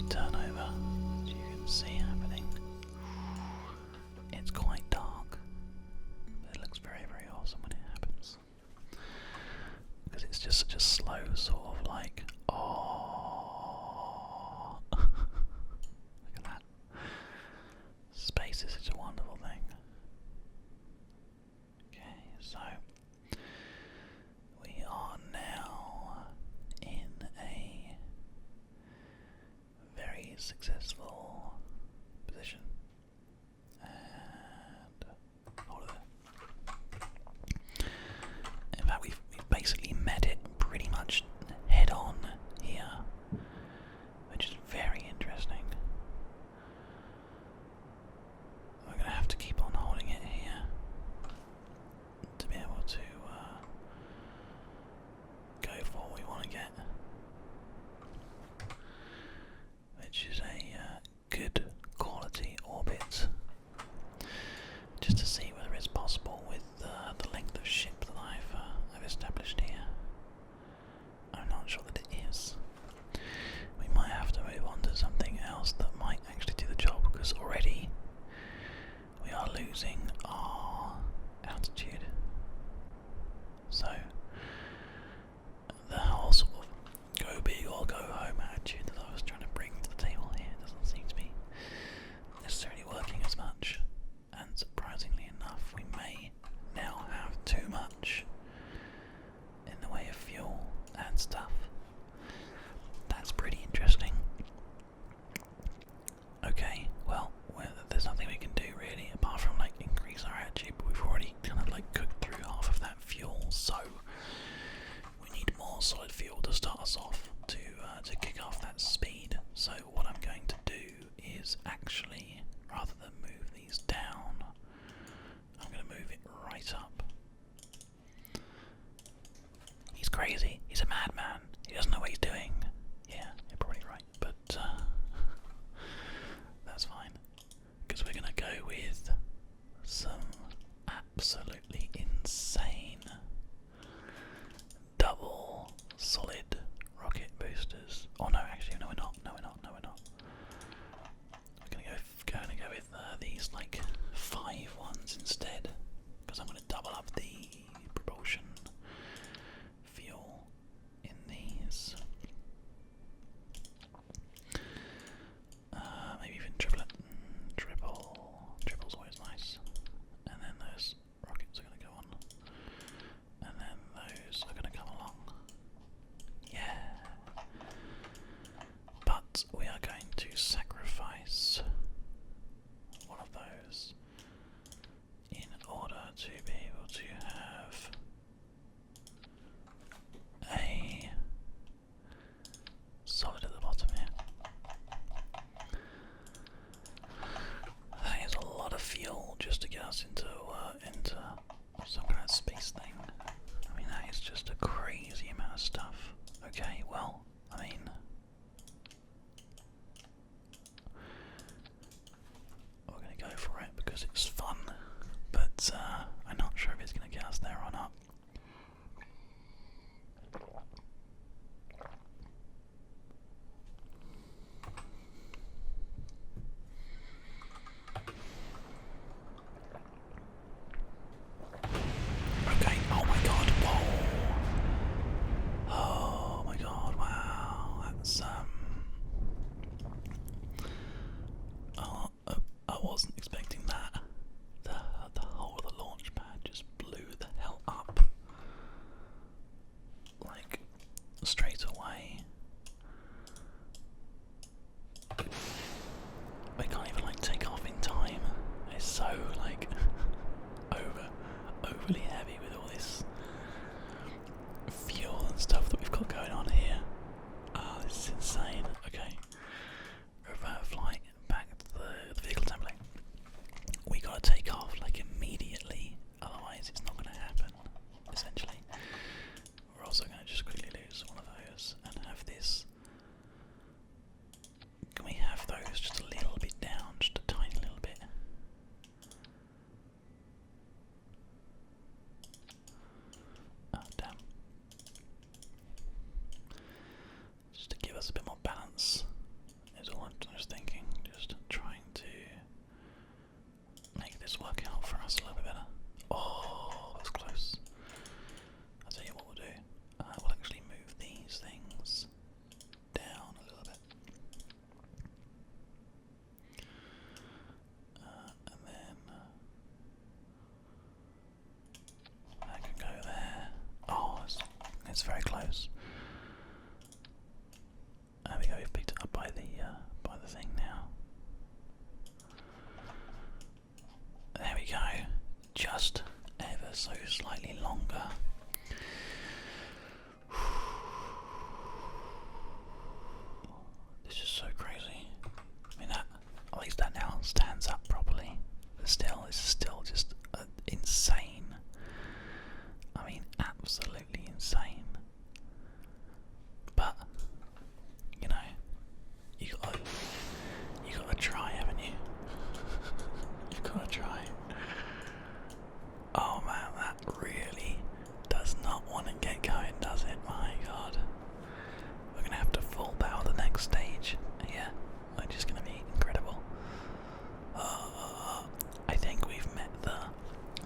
turnover, as you can see happening. It's quite dark, but it looks very, very awesome when it happens. Because it's just such a slow sort of like, oh. Look at that. Space is such a wonderful thing. Okay, so we are now in a very successful position. And hold it there. In fact, we've basically met it pretty much head on here, which is very interesting. We're going to have to keep on holding it here to be able to go for what we want to get, which is a good quality orbit, just to see whether it's possible with the length of ship that I've established here. I'm not sure that it is. We might have to move on to something else that might actually do the job, because already we are losing our altitude. So the whole sort of go big or go home attitude that I was trying to bring to the table here doesn't seem to be necessarily working as much, and surprisingly enough we may now have too much in the way of fuel and stuff. That's pretty interesting. Okay, well, there's nothing we can do really apart from like increase our attitude, but we've already kind of like cooked through half of that fuel, so we need more solid fuel to start us off to kick off that speed. So what I'm going to do is actually, rather than move these down, I'm going to move it right up. He's crazy. He's a madman. He doesn't know what he's doing. Yeah, you're probably right, but that's fine, because we're going to go with some absolutely insane double solid rocket boosters. Oh no, actually, no we're not. No we're not. No we're not. We're going to go with these like 5 ones instead, because I'm going to double up the propulsion fuel in these. Maybe even triple it. Triple's always nice. And then those rockets are going to go on. And then those are going to come along. Yeah. But we are going to sacrifice one of those in order to be able to have a solid at the bottom here. That is a lot of fuel just to get us into some kind of space thing. I mean, that is just a crazy amount of stuff. Okay, well, I mean, we're going to go for it because it's fun, but I'm not sure if it's going to get us there or not. Okay, oh my god, whoa. Oh my god, wow. so slightly longer. This is so crazy. I mean, at least that now stands up properly. But still, it's still just insane. I mean, absolutely insane. But you know, you gotta try, haven't you? You've gotta try. Oh man, that really does not want to get going, does it? My God, we're gonna have to full power the next stage. Yeah, which is gonna be incredible. I think we've met the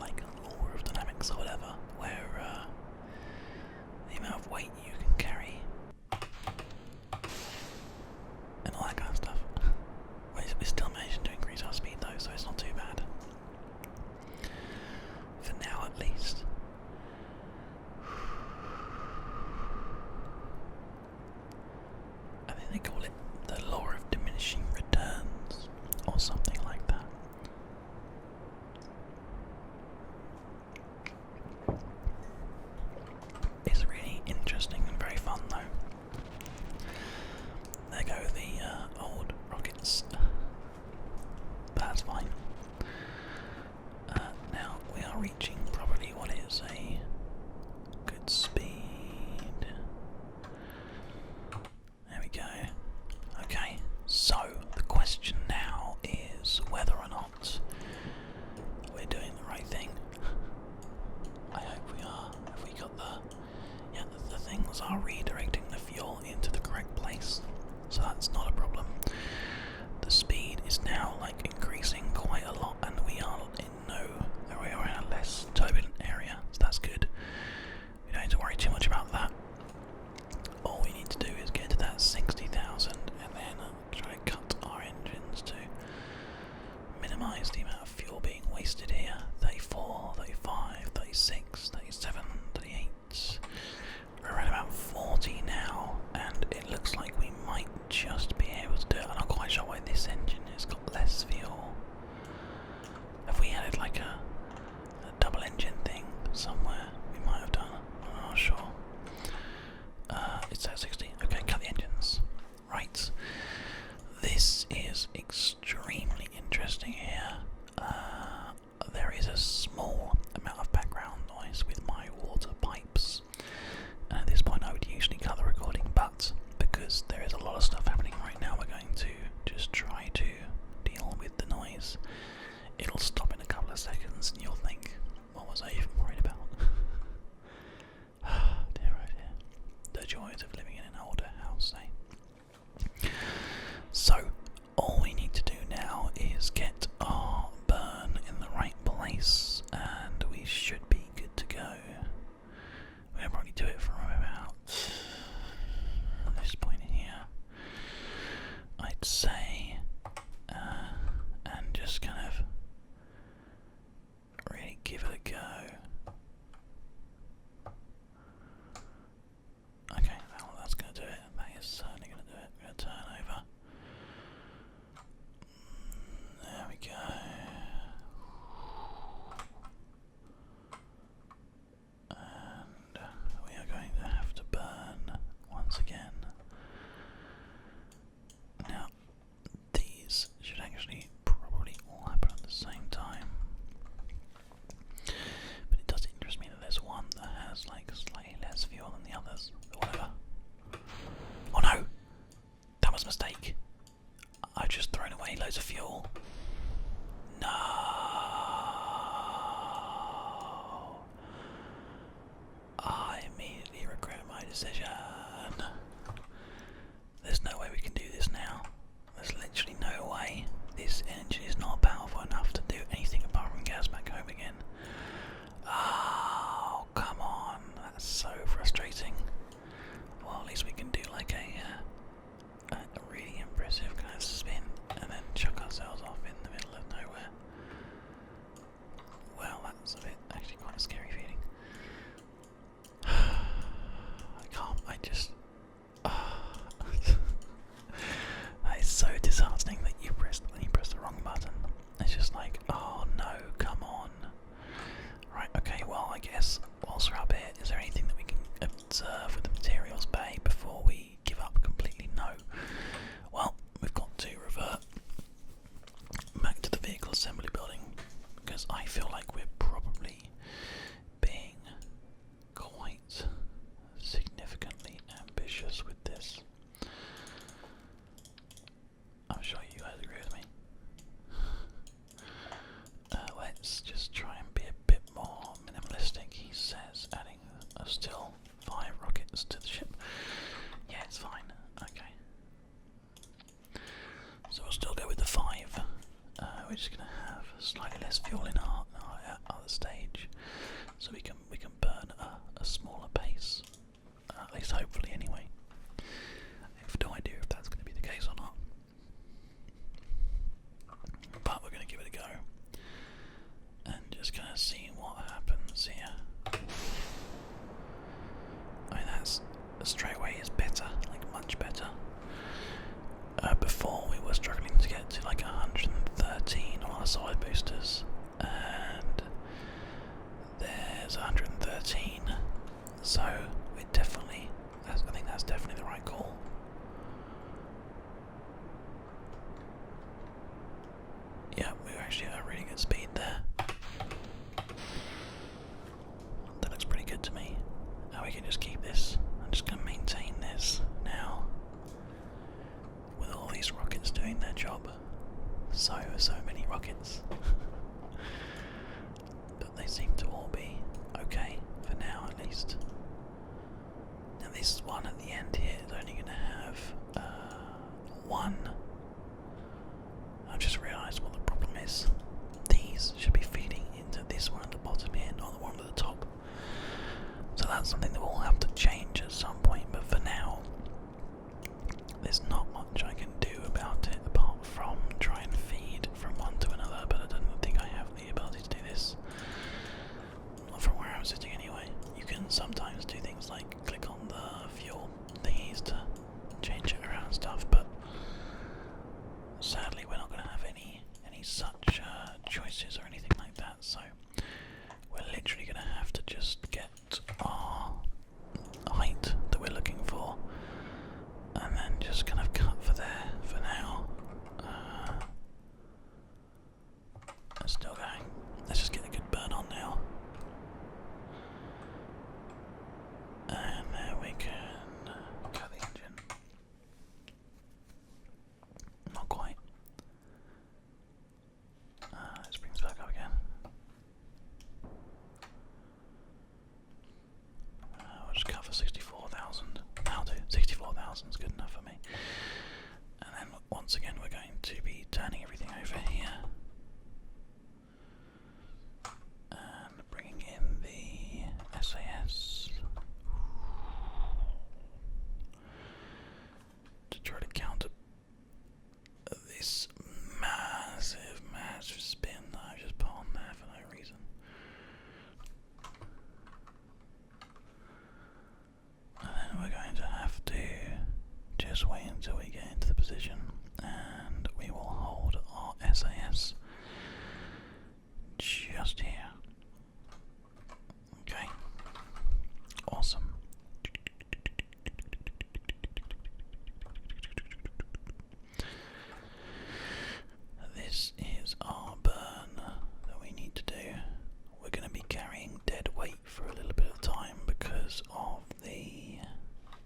law of dynamics or whatever, where the amount of weight you can carry and all that kind of stuff. We still managed to increase our speed though, so it's not too bad. For now at least. I think they call it the law of diminishing returns or something like that. It's really interesting and very fun though. There go the old rockets. That's fine. Now we are reaching probably what is a good speed. There we go. Okay, so the question now is whether or not we're doing the right thing. I hope we are. Have we got the things are redirecting the fuel into the correct place, so that's not a problem. The speed is now increasing quite a lot, and we are we are in a less turbulent area, so that's good. We don't need to worry too much about that. All we need to do is get to that 60,000 and then try to cut our engines to minimise the amount of fuel being wasted here. 34, 35, 36, 37, 38. We're around about 40 now, and it looks like we might just be able to do it. I'm not quite sure why this engine has got less fuel. Have we added a double engine thing somewhere? We might have done. I'm not sure. It's at 60. Okay, cut the engines. Right. This is extremely interesting here. There is a small amount of background noise with my water pipes. And at this point I would usually cut the recording, but because there is a lot of stuff happening right now, we're going to just try to deal with the noise. It'll stop in a couple of seconds and you'll think, what was I even worried about? Dear oh dear. The joys of living in an older house, eh? So, all we need to do now is get our burn in the right place, and we should be good to go. We'll probably do it from about this point here, I'd say, and just kind of really give it a go. Okay, well, that's going to do it. That is certainly going to do it. We're going to turn over. There we go. And we are going to have to burn once again. Now, these should actually probably all happen at the same time. But it does interest me that there's one that has slightly less fuel than the others. But whatever. Oh no! That was a mistake. I've just thrown away loads of fuel. No! I immediately regret my decision. There's no way we can do this now. There's literally no way. This engine is not powerful enough to do anything apart from gas back home again. Oh, come on. That's so frustrating. Well, at least we can do a really impressive kind of spin and then chuck ourselves off in the middle of nowhere. Well, that's a bit actually quite a scary feeling. That is so disheartening that when you press the wrong button. It's just oh no, come on. Right, okay, well, says 113. So it definitely, I think that's definitely the right call. Yeah, we were actually at a really good speed there. That looks pretty good to me. Now we can just keep this. I'm just going to maintain this now. With all these rockets doing their job. So many rockets. But they seem to all be okay, for now at least. Now this one at the end here is only going to have one. I've just realised what the problem is. These should be feeding into this one at the bottom here, not the one at the top. So that's something that we'll have to change at some point, but for now, there's not much I can do about it apart from try and feed from one to another, but I don't think I have the ability to do this. Not from where I'm sitting anyway. You can sometimes do things like click on the fuel thingies to change it around and stuff, but sadly we're not going to have any such choices or anything like that, so we're literally going to have to just get our height that we're looking for and then just kind of cut for there for now. It's still going. Let's just get a good burn on now. And there we can cut the engine. Not quite. Let's bring this back up again. We'll just cut for 64,000. That'll do. 64,000 is good enough for me. And then once again we're going to be turning everything over here. And bringing in the SAS. To try to counter this massive spin that I've just put on there for no reason. And then we're going to have to just wait until we get into the position and we will hold our SAS just here. Okay. Awesome. This is our burn that we need to do. We're going to be carrying dead weight for a little bit of time because of the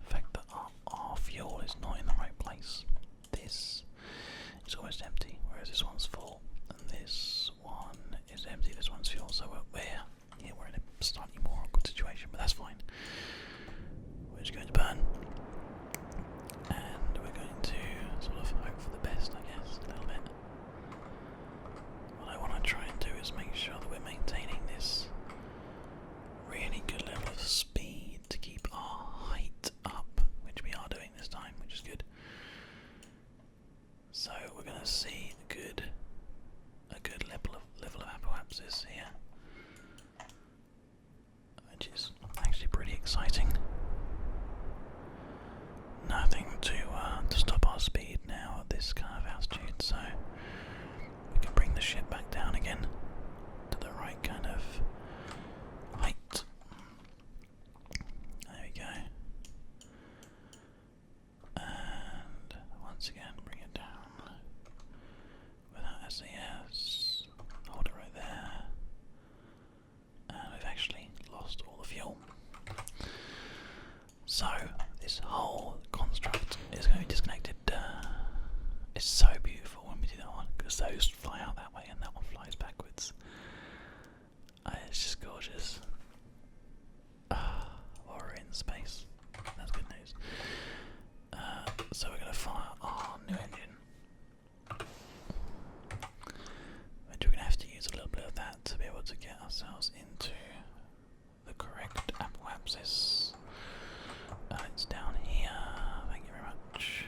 fact that our fuel is not in the right place. This is almost empty, whereas this one's full, and this one is empty. This one's full, so we're in a slightly more awkward situation, but that's fine. We're just going to burn, and we're going to sort of hope for the best, I guess, a little bit. What I want to try and do is make sure that we're maintaining this really good level of speed to keep our height up, which we are doing this time, which is good. So we're going to see a good level of apoapsis here, which is actually pretty exciting. Nothing to stop our speed now at this kind of altitude, so we can bring the ship back down again to the right kind of height. There we go. And once again bring it down with our SAS. Hold it right there. And we've actually lost all the fuel. So this whole construct is going to be disconnected. It's so beautiful when we do that one, because those fly out that way and that one flies backwards. It's just gorgeous. We're in space. That's good news. So we're going to fire our new engine, which we're going to have to use a little bit of that to be able to get ourselves into the correct apoapsis. It's down here. Thank you very much.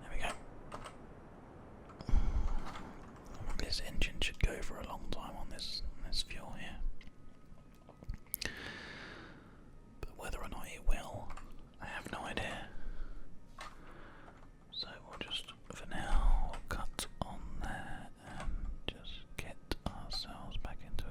There we go. This engine should go for a long time on this fuel here. But whether or not it will, I have no idea. So we'll just, for now, cut on there and just get ourselves back into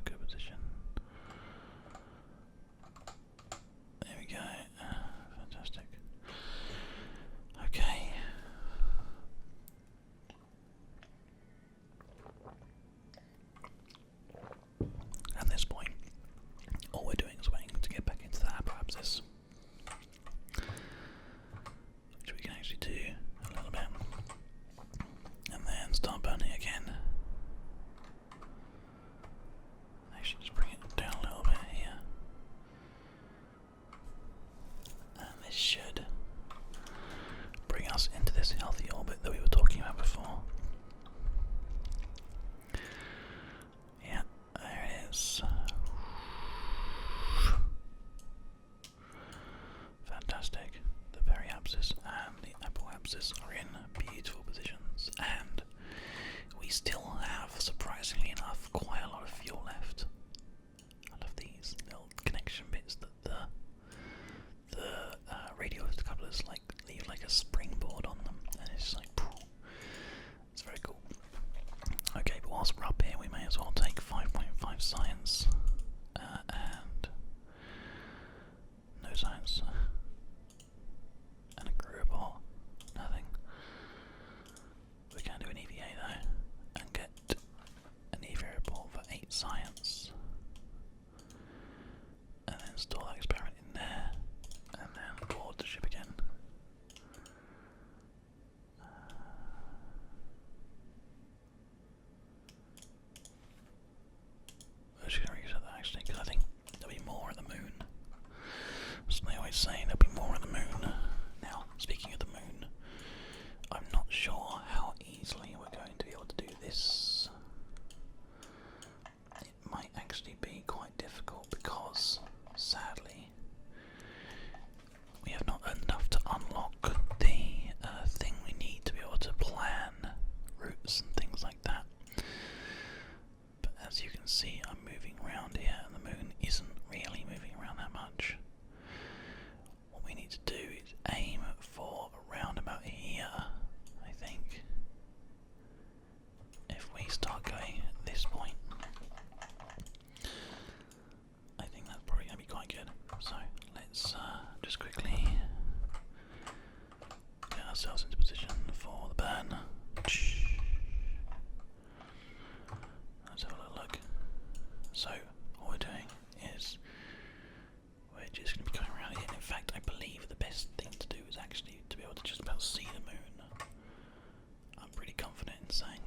science. And then store that experiment in there. And then board the ship again. I'm just going to reset that actually, because I think there'll be more at the moon. So they always say there'll be more at the moon. Now, speaking of the moon, I'm not sure how easily we're going to be able to do this. It might actually be quite difficult because, sadly, we have not earned enough to unlock the thing we need to be able to plan routes and things like that. But as you can see, I'm moving around here and the moon isn't really moving around that much. What we need to do is aim for around about here, I think. If we start going at this point, I think that's probably going to be quite good. So let's just quickly get ourselves into position for the burn. Let's have a little look. So what we're doing is we're just going to be going around here. In fact, I believe the best thing to do is actually to be able to just about see the moon. I'm pretty confident in saying